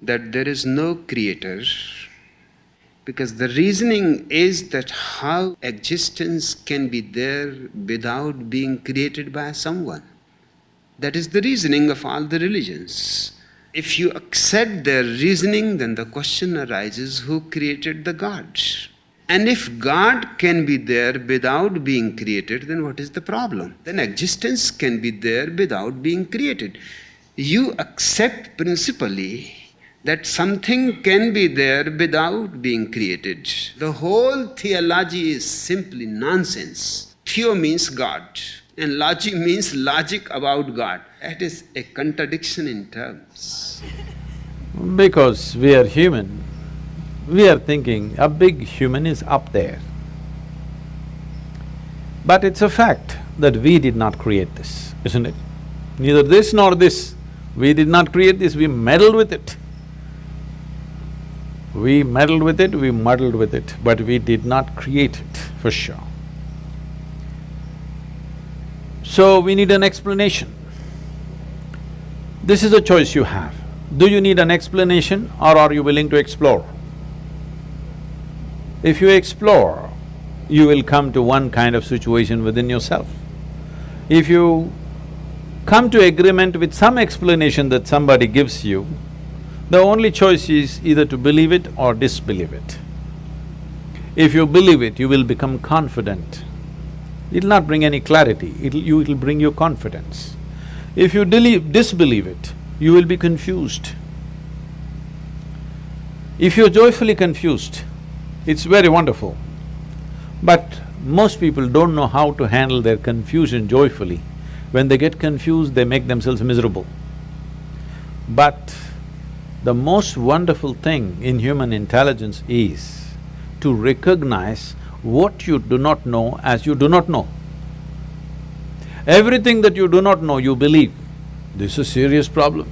that there is no creator, because the reasoning is that how existence can be there without being created by someone. That is the reasoning of all the religions. If you accept their reasoning, then the question arises, who created the God? And if God can be there without being created, then what is the problem? Then existence can be there without being created. You accept principally that something can be there without being created. The whole theology is simply nonsense. Theo means God, and logic means logic about God. That is a contradiction in terms. Because we are human, we are thinking a big human is up there. But it's a fact that we did not create this, isn't it? Neither this nor this. We did not create this, we meddled with it. We meddled with it, we muddled with it, but we did not create it, for sure. So we need an explanation. This is a choice you have. Do you need an explanation or are you willing to explore? If you explore, you will come to one kind of situation within yourself. If you come to agreement with some explanation that somebody gives you, the only choice is either to believe it or disbelieve it. If you believe it, you will become confident. It'll not bring any clarity, it'll bring you confidence. If you disbelieve it, you will be confused. If you're joyfully confused, it's very wonderful. But most people don't know how to handle their confusion joyfully. When they get confused, they make themselves miserable. But the most wonderful thing in human intelligence is to recognize what you do not know as you do not know. Everything that you do not know, you believe. This is a serious problem.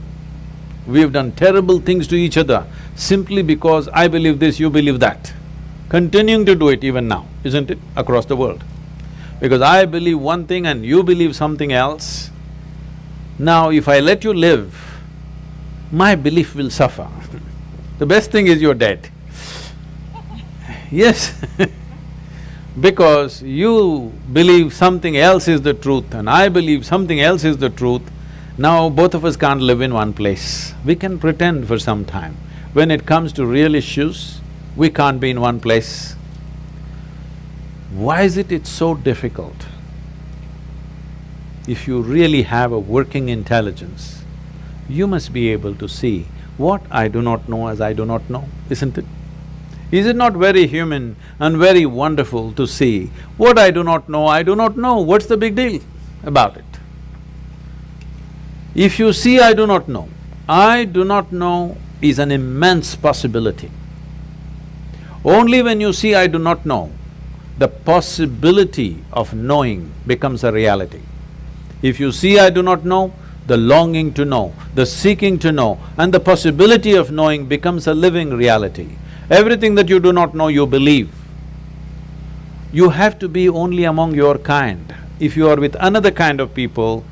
We have done terrible things to each other simply because I believe this, you believe that. Continuing to do it even now, isn't it, across the world? Because I believe one thing and you believe something else. Now if I let you live, my belief will suffer. The best thing is you're dead. Yes because you believe something else is the truth and I believe something else is the truth, now both of us can't live in one place. We can pretend for some time. When it comes to real issues, we can't be in one place. Why is it it's so difficult? If you really have a working intelligence, you must be able to see what I do not know as I do not know, isn't it? Is it not very human and very wonderful to see what I do not know, what's the big deal about it? If you see I do not know is an immense possibility. Only when you see I do not know, the possibility of knowing becomes a reality. If you see I do not know, the longing to know, the seeking to know, and the possibility of knowing becomes a living reality. Everything that you do not know, you believe. You have to be only among your kind. If you are with another kind of people,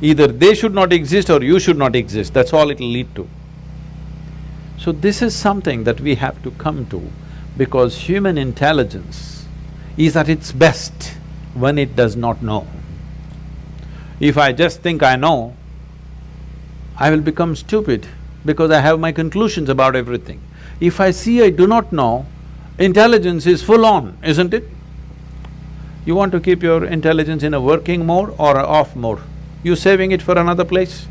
either they should not exist or you should not exist, that's all it'll lead to. So this is something that we have to come to, because human intelligence is at its best when it does not know. If I just think I know, I will become stupid because I have my conclusions about everything. If I see I do not know, intelligence is full on, isn't it? You want to keep your intelligence in a working mode or a off mode? You saving it for another place?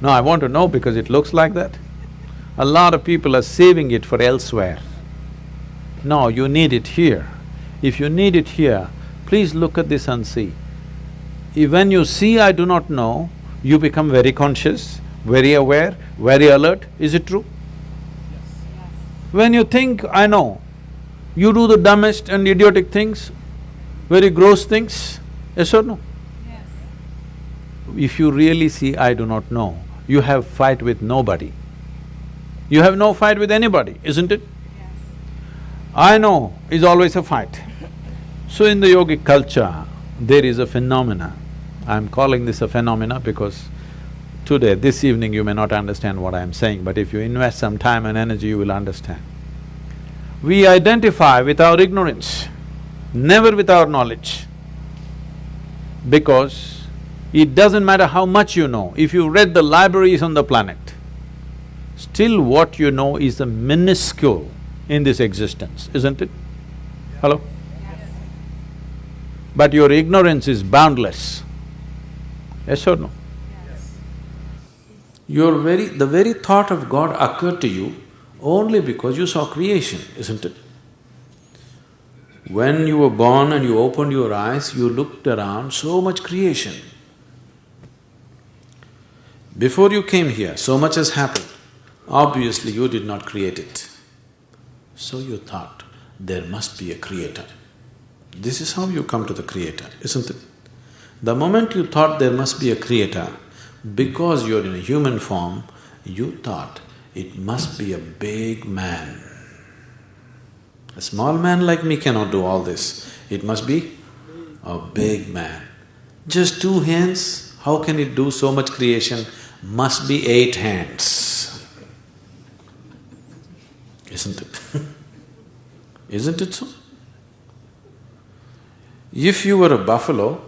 No, I want to know because it looks like that. A lot of people are saving it for elsewhere. No, you need it here. If you need it here, please look at this and see. When you see I do not know, you become very conscious, very aware, very alert. Is it true? Yes. When you think I know, you do the dumbest and idiotic things, very gross things, yes or no? Yes. If you really see I do not know, you have fight with nobody. You have no fight with anybody, isn't it? Yes. I know is always a fight. So in the yogic culture, there is a phenomena. I'm calling this a phenomena because today, this evening you may not understand what I'm saying, but if you invest some time and energy, you will understand. We identify with our ignorance, never with our knowledge. Because it doesn't matter how much you know, if you read the libraries on the planet, still what you know is the minuscule in this existence, isn't it? Hello? Yes. But your ignorance is boundless. Yes or no? Yes. The very thought of God occurred to you only because you saw creation, isn't it? When you were born and you opened your eyes, you looked around, so much creation. Before you came here, so much has happened. Obviously, you did not create it. So you thought, there must be a creator. This is how you come to the creator, isn't it? The moment you thought there must be a creator, because you're in a human form, you thought it must be a big man. A small man like me cannot do all this. It must be a big man. Just 2 hands, how can it do so much creation? Must be 8 hands. Isn't it? Isn't it so? If you were a buffalo,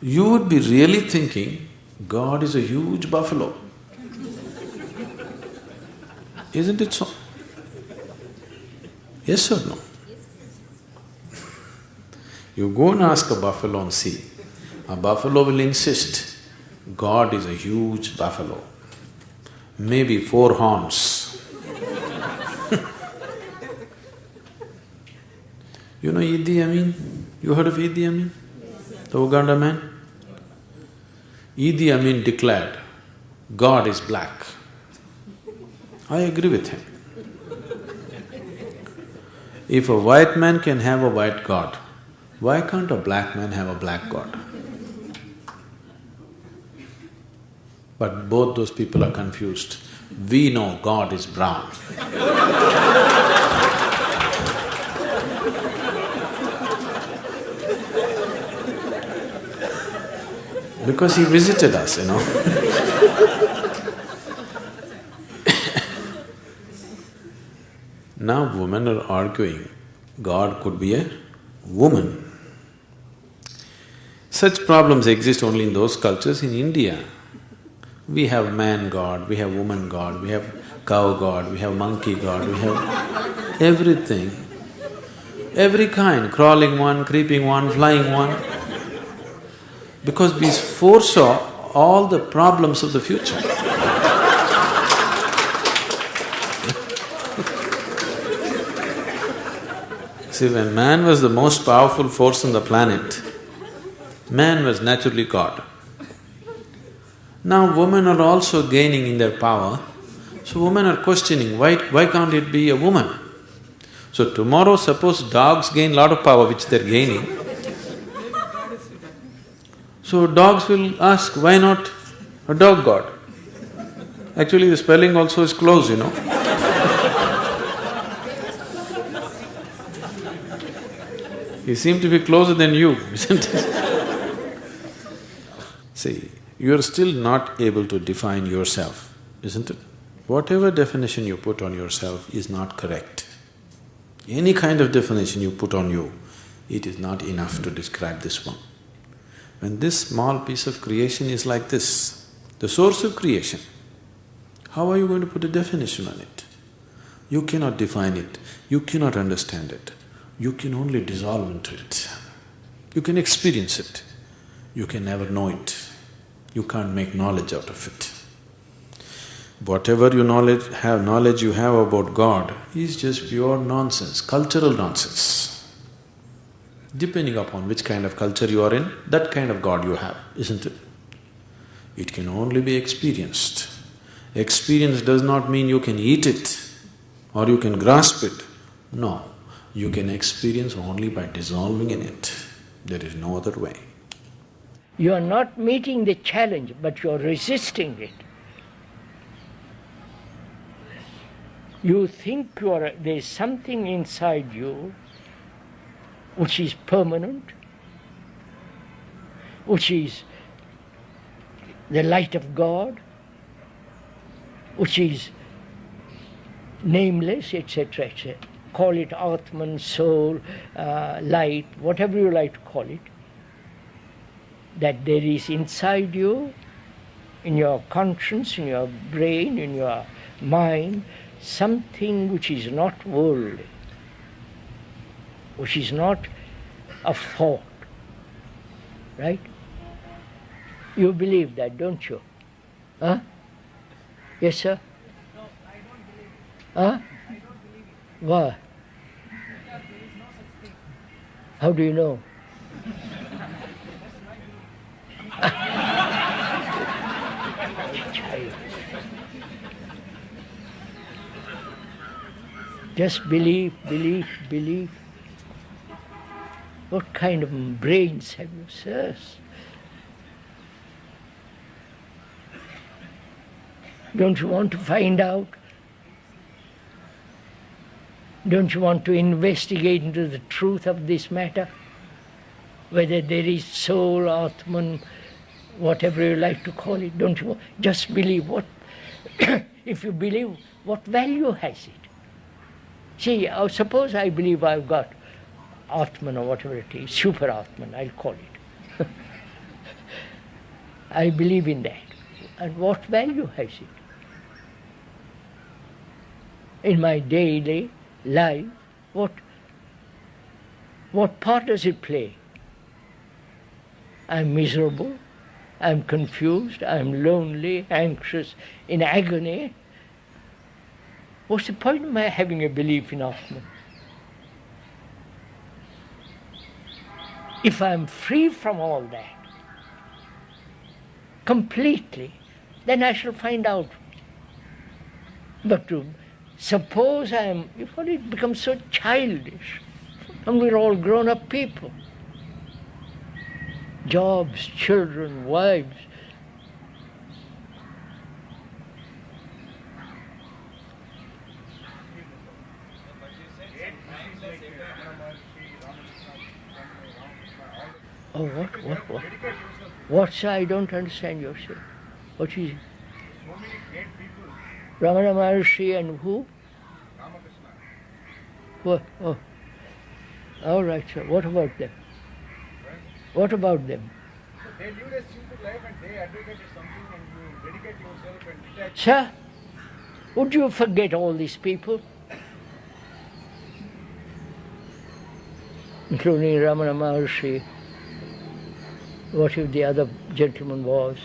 you would be really thinking, God is a huge buffalo. Isn't it so? Yes or no? You go and ask a buffalo and see. A buffalo will insist, God is a huge buffalo, maybe 4 horns. You know Idi Amin? You heard of Idi Amin? The Uganda man? Idi Amin declared, God is black. I agree with him. If a white man can have a white God, why can't a black man have a black God? But both those people are confused. We know God is brown. Because he visited us, you know. Now women are arguing, God could be a woman. Such problems exist only in those cultures. In India, we have man God, we have woman God, we have cow God, we have monkey God, we have everything. Every kind, crawling one, creeping one, flying one. Because we foresaw all the problems of the future. See, when man was the most powerful force on the planet, man was naturally God. Now women are also gaining in their power, so women are questioning, why can't it be a woman? So tomorrow suppose dogs gain lot of power which they're gaining, so dogs will ask, why not a dog god? Actually the spelling also is close, you know. He seemed to be closer than you, isn't it? See, you are still not able to define yourself, isn't it? Whatever definition you put on yourself is not correct. Any kind of definition you put on you, it is not enough to describe this one. When this small piece of creation is like this, the source of creation, how are you going to put a definition on it? You cannot define it, you cannot understand it, you can only dissolve into it. You can experience it, you can never know it, you can't make knowledge out of it. Whatever knowledge you have about God is just pure nonsense, cultural nonsense. Depending upon which kind of culture you are in, that kind of God you have, isn't it? It can only be experienced. Experience does not mean you can eat it or you can grasp it. No, you can experience only by dissolving in it. There is no other way. You are not meeting the challenge, but you are resisting it. You think there is something inside you which is permanent, which is the light of God, which is nameless, etc., etc. Call it Atman, soul, light, whatever you like to call it, that there is inside you, in your conscience, in your brain, in your mind, something which is not worldly, which is not of thought, right? You believe that, don't you? Huh? Yes, sir? No, I don't believe it. Huh? I don't believe it. Why? Because there is no such thing. How do you know? Child. Just believe, believe, believe. What kind of brains have you, sirs? Don't you want to find out? Don't you want to investigate into the truth of this matter? Whether there is soul, Atman, whatever you like to call it, don't you want? Just believe. What if you believe, what value has it? See, suppose I believe I've got Atman or whatever it is, super Atman, I'll call it. I believe in that. And what value has it? In my daily life, what part does it play? I'm miserable, I'm confused, I'm lonely, anxious, in agony. What's the point of my having a belief in Atman? If I'm free from all that, completely, then I shall find out. But to suppose it becomes so childish, and we're all grown-up people. Jobs, children, wives. Oh, what? What's I don't understand yourself. What is it? So many great people. Ramana Maharshi and who? Ramakrishna. What? Oh. All right, sir. What about them? What about them? So they lead a simple life and they advocate something and you dedicate yourself and detach. Sir, would you forget all these people? Including Ramana Maharshi, what if the other gentleman was?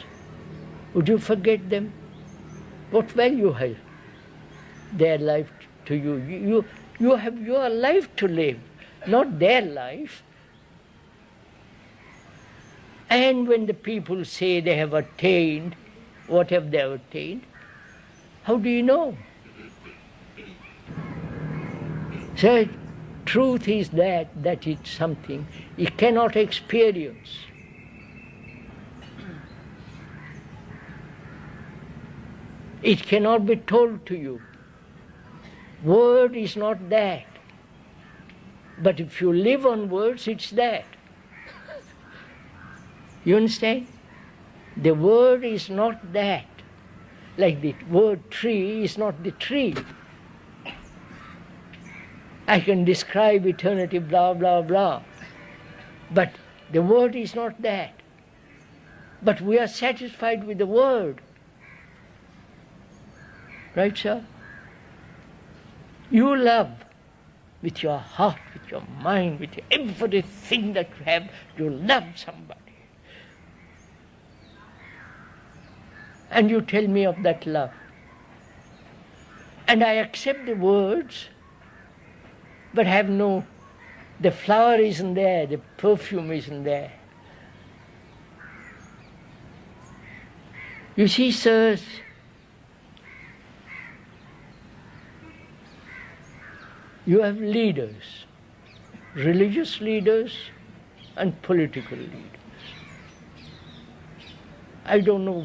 Would you forget them? What value has their life to you? You have your life to live, not their life. And when the people say they have attained, what have they attained? How do you know? So, truth is that it's something you cannot experience. It cannot be told to you. Word is not that. But if you live on words, it's that. You understand? The word is not that. Like the word tree is not the tree. I can describe eternity, blah, blah, blah. But the word is not that. But we are satisfied with the word. Right, sir? You love with your heart, with your mind, with everything that you have, you love somebody. And you tell me of that love. And I accept the words, but have the flower isn't there, the perfume isn't there. You see, sirs, you have leaders, religious leaders and political leaders. I don't know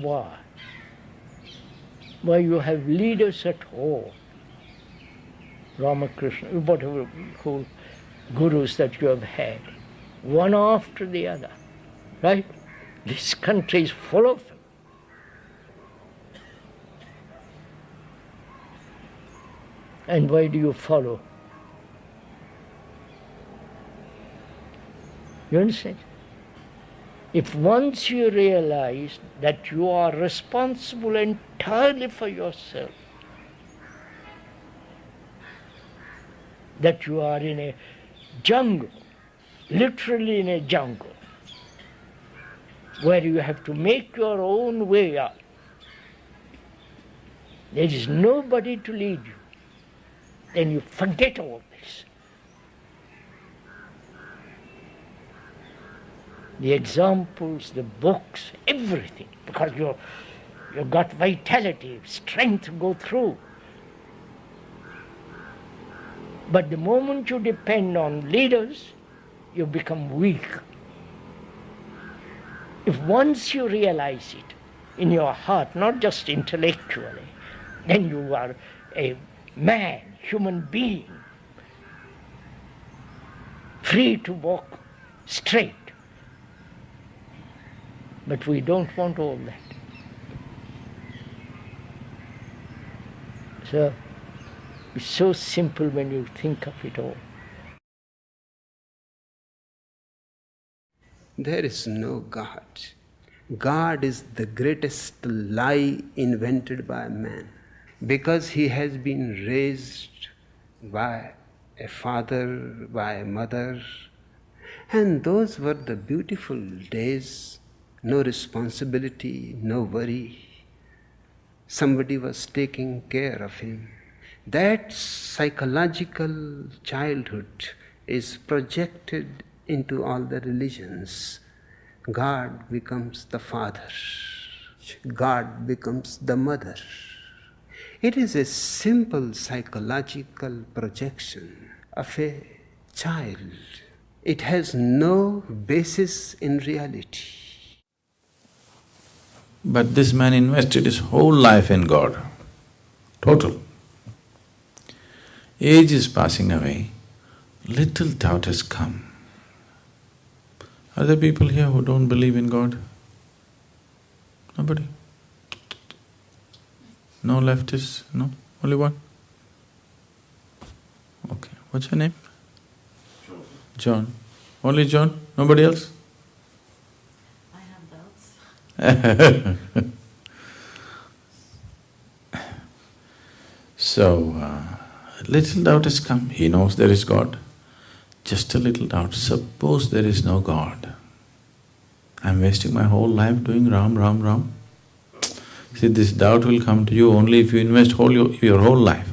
why you have leaders at all. Ramakrishna, whatever cool gurus that you have had, one after the other, right? This country is full of them. And why do you follow? You understand? If once you realize that you are responsible entirely for yourself, that you are in a jungle, literally in a jungle, where you have to make your own way out. There is nobody to lead you. Then you forget all this. The examples, the books, everything, because you've got vitality, strength to go through. But the moment you depend on leaders, you become weak. If once you realize it in your heart, not just intellectually, then you are a man, human being, free to walk straight. But we don't want all that. So, it's so simple when you think of it all. There is no God. God is the greatest lie invented by man, because he has been raised by a father, by a mother, and those were the beautiful days. No responsibility, no worry. Somebody was taking care of him. That psychological childhood is projected into all the religions. God becomes the father. God becomes the mother. It is a simple psychological projection of a child. It has no basis in reality. But this man invested his whole life in God, total. Age is passing away, little doubt has come. Are there people here who don't believe in God? Nobody? No leftists? No? Only one? Okay. What's your name? John. Only John? Nobody else? So, little doubt has come. He knows there is God. Just a little doubt. Suppose there is no God. I'm wasting my whole life doing Ram, Ram, Ram. See, this doubt will come to you only if you invest your whole life.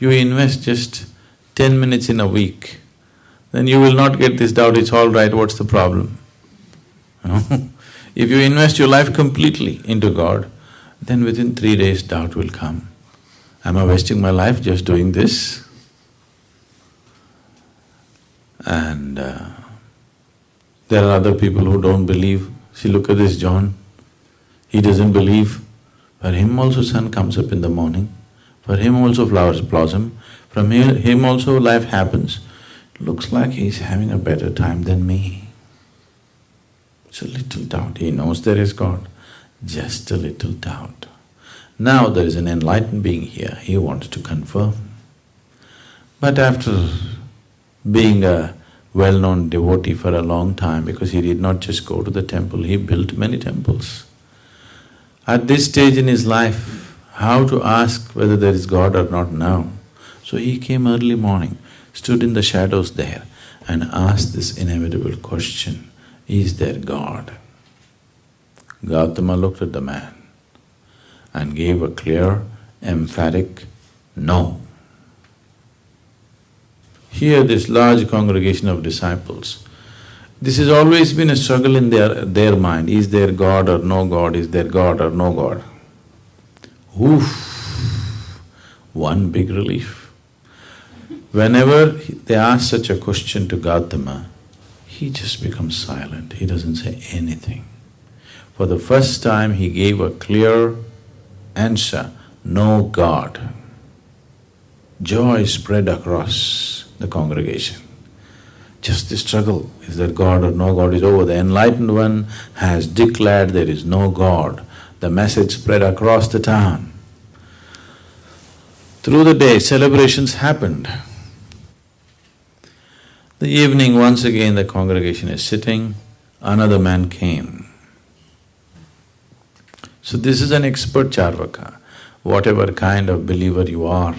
You invest just 10 minutes in a week, then you will not get this doubt, it's all right, what's the problem? You know? If you invest your life completely into God, then within 3 days doubt will come. Am I wasting my life just doing this? And there are other people who don't believe. See, look at this John, he doesn't believe. For him also sun comes up in the morning, for him also flowers blossom, from him also life happens. Looks like he's having a better time than me. It's a little doubt, he knows there is God, just a little doubt. Now there is an enlightened being here, he wants to confirm. But after being a well-known devotee for a long time, because he did not just go to the temple, he built many temples. At this stage in his life, how to ask whether there is God or not now? So he came early morning, stood in the shadows there and asked this inevitable question, is there God? Gautama looked at the man and gave a clear, emphatic no. Here this large congregation of disciples, this has always been a struggle in their mind, is there God or no God, is there God or no God? Oof, one big relief. Whenever they ask such a question to Gautama, he just becomes silent, he doesn't say anything. For the first time he gave a clear answer, no God. Joy spread across the congregation. Just the struggle, is there God or no God, is over. The enlightened one has declared there is no God. The message spread across the town. Through the day, celebrations happened. The evening, once again the congregation is sitting, another man came. So this is an expert Charvaka. Whatever kind of believer you are,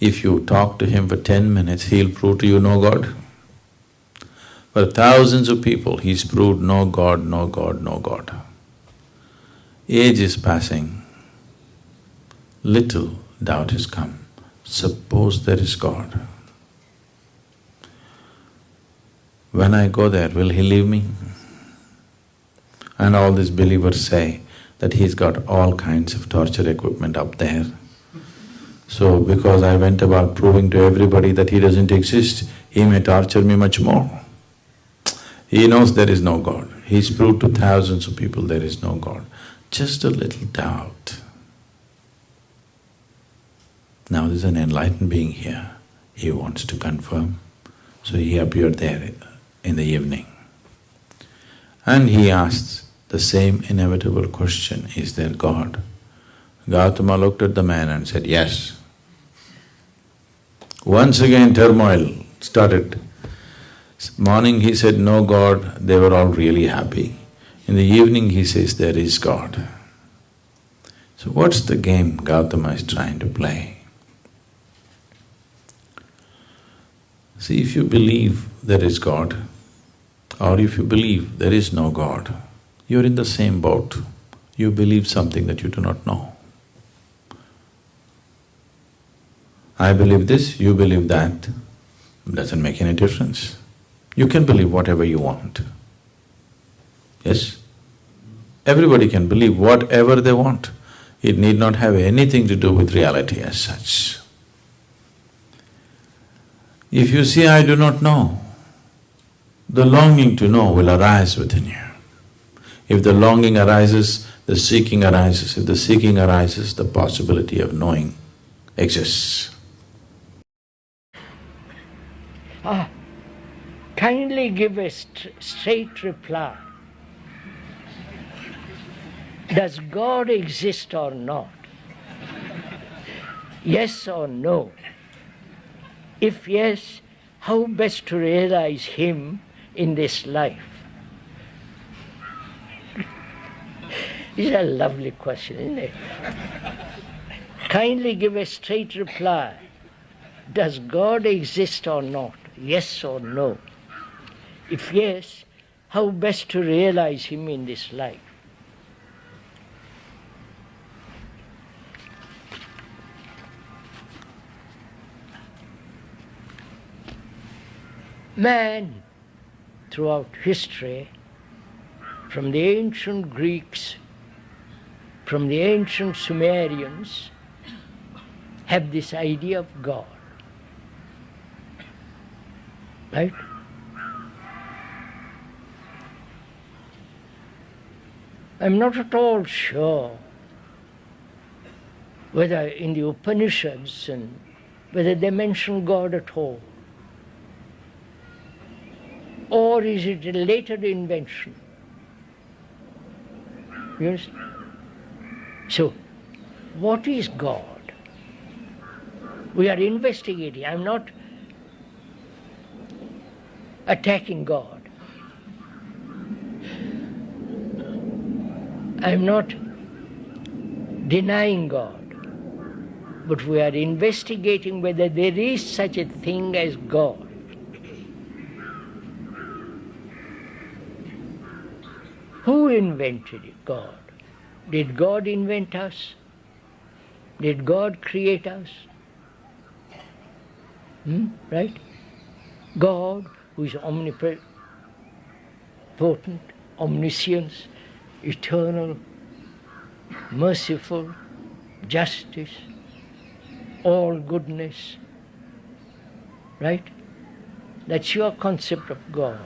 if you talk to him for 10 minutes, he'll prove to you no God. For thousands of people, he's proved no God, no God, no God. Age is passing, little doubt has come. Suppose there is God. When I go there, will he leave me? And all these believers say that he's got all kinds of torture equipment up there. So because I went about proving to everybody that he doesn't exist, he may torture me much more. He knows there is no God. He's proved to thousands of people there is no God. Just a little doubt. Now there's an enlightened being here. He wants to confirm. So he appeared there in the evening. And he asked the same inevitable question, is there God? Gautama looked at the man and said, yes. Once again turmoil started. Morning he said, no God, they were all really happy. In the evening he says, there is God. So what's the game Gautama is trying to play? See, if you believe there is God, or if you believe there is no God, you're in the same boat. You believe something that you do not know. I believe this, you believe that, doesn't make any difference. You can believe whatever you want. Yes? Everybody can believe whatever they want. It need not have anything to do with reality as such. If you say, I do not know, the longing to know will arise within you. If the longing arises, the seeking arises. If the seeking arises, the possibility of knowing exists. Kindly give a straight reply. Does God exist or not? Yes or no? If yes, how best to realize Him in this life? It's a lovely question, isn't it? Kindly give a straight reply. Does God exist or not? Yes or no? If yes, how best to realize Him in this life? Man, throughout history, from the ancient Greeks, from the ancient Sumerians, have this idea of God. Right? I'm not at all sure whether in the Upanishads and whether they mention God at all. Or is it a later invention? Yes? So, what is God? We are investigating. I'm not attacking God. I'm not denying God. But we are investigating whether there is such a thing as God. Who invented God? Did God invent us? Did God create us? Right? God, who is omnipotent, omniscient, eternal, merciful, justice, all goodness, right? That's your concept of God.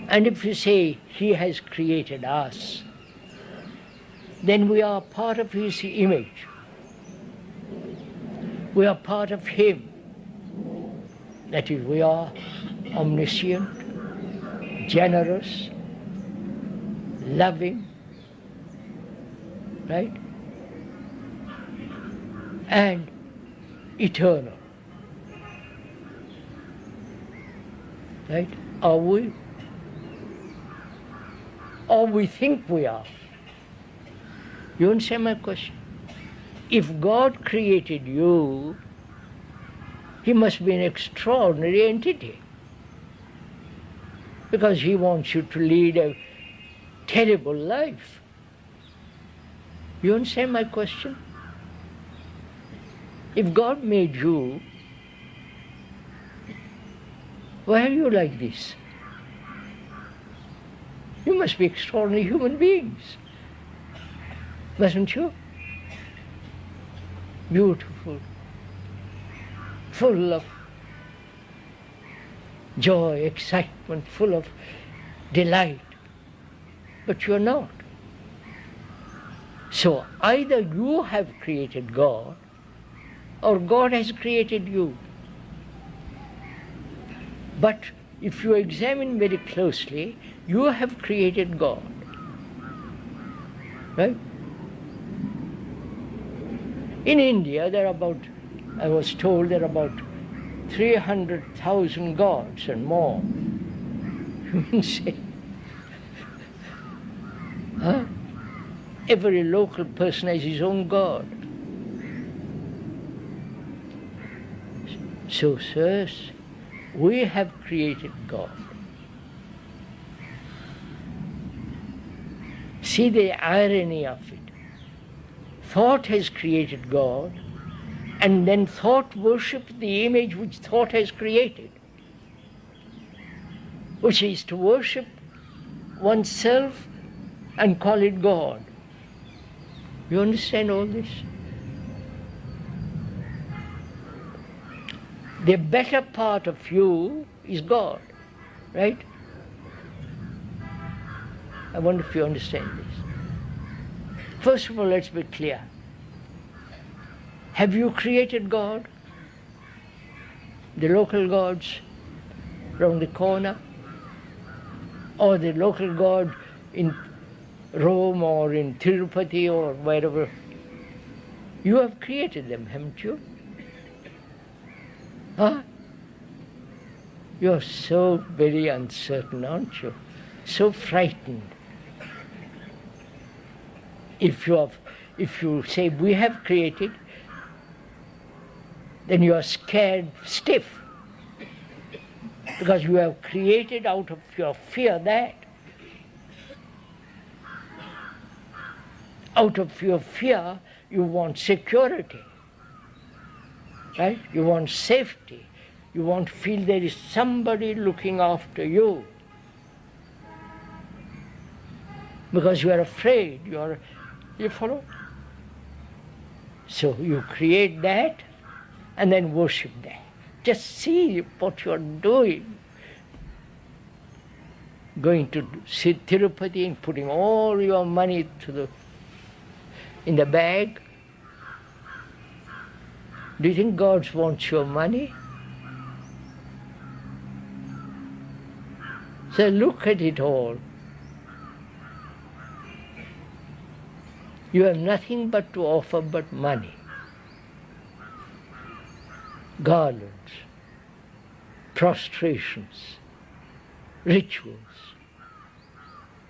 And if you say He has created us, then we are part of His image. We are part of Him. That is, we are omniscient, generous, loving, right? and eternal. Right? Are we? Or we think we are. You understand my question? If God created you, He must be an extraordinary entity, because He wants you to lead a terrible life. You understand my question? If God made you, why are you like this? You must be extraordinary human beings, mustn't you? Beautiful, full of joy, excitement, full of delight. But you're not. So either you have created God, or God has created you. But if you examine very closely, you have created God. Right? In India, there are about, I was told, there are about 300,000 gods and more. You say, huh? Every local person has his own God. So, sirs, we have created God. See the irony of it. Thought has created God, and then thought worships the image which thought has created, which is to worship oneself and call it God. You understand all this? The better part of you is God, right? I wonder if you understand this. First of all, let's be clear. Have you created God? The local gods round the corner? Or the local god in Rome or in Tirupati or wherever? You have created them, haven't you? Huh? You're so very uncertain, aren't you? So frightened. If you say we have created, then you are scared stiff, because you have created out of your fear that. Out of your fear, you want security, right? You want safety. You want to feel there is somebody looking after you, because you are afraid. You follow? So you create that and then worship that. Just see what you are doing. Going to Tirupati and putting all your money in the bag. Do you think God wants your money? So look at it all. You have nothing but to offer but money, garlands, prostrations, rituals,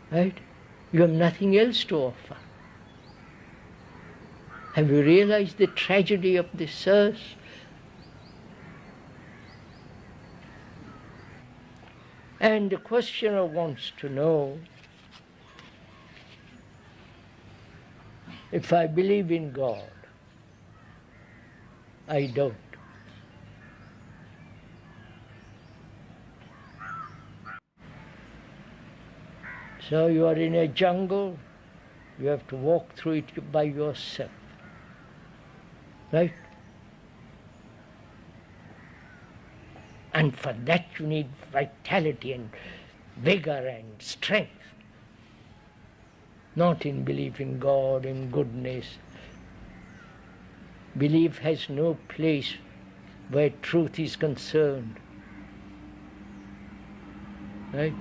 right? You have nothing else to offer. Have you realized the tragedy of this earth? And the questioner wants to know, if I believe in God, I don't. So you are in a jungle, you have to walk through it by yourself, right? And for that you need vitality and vigor and strength. Not in belief in God, in goodness. Belief has no place where truth is concerned. Right?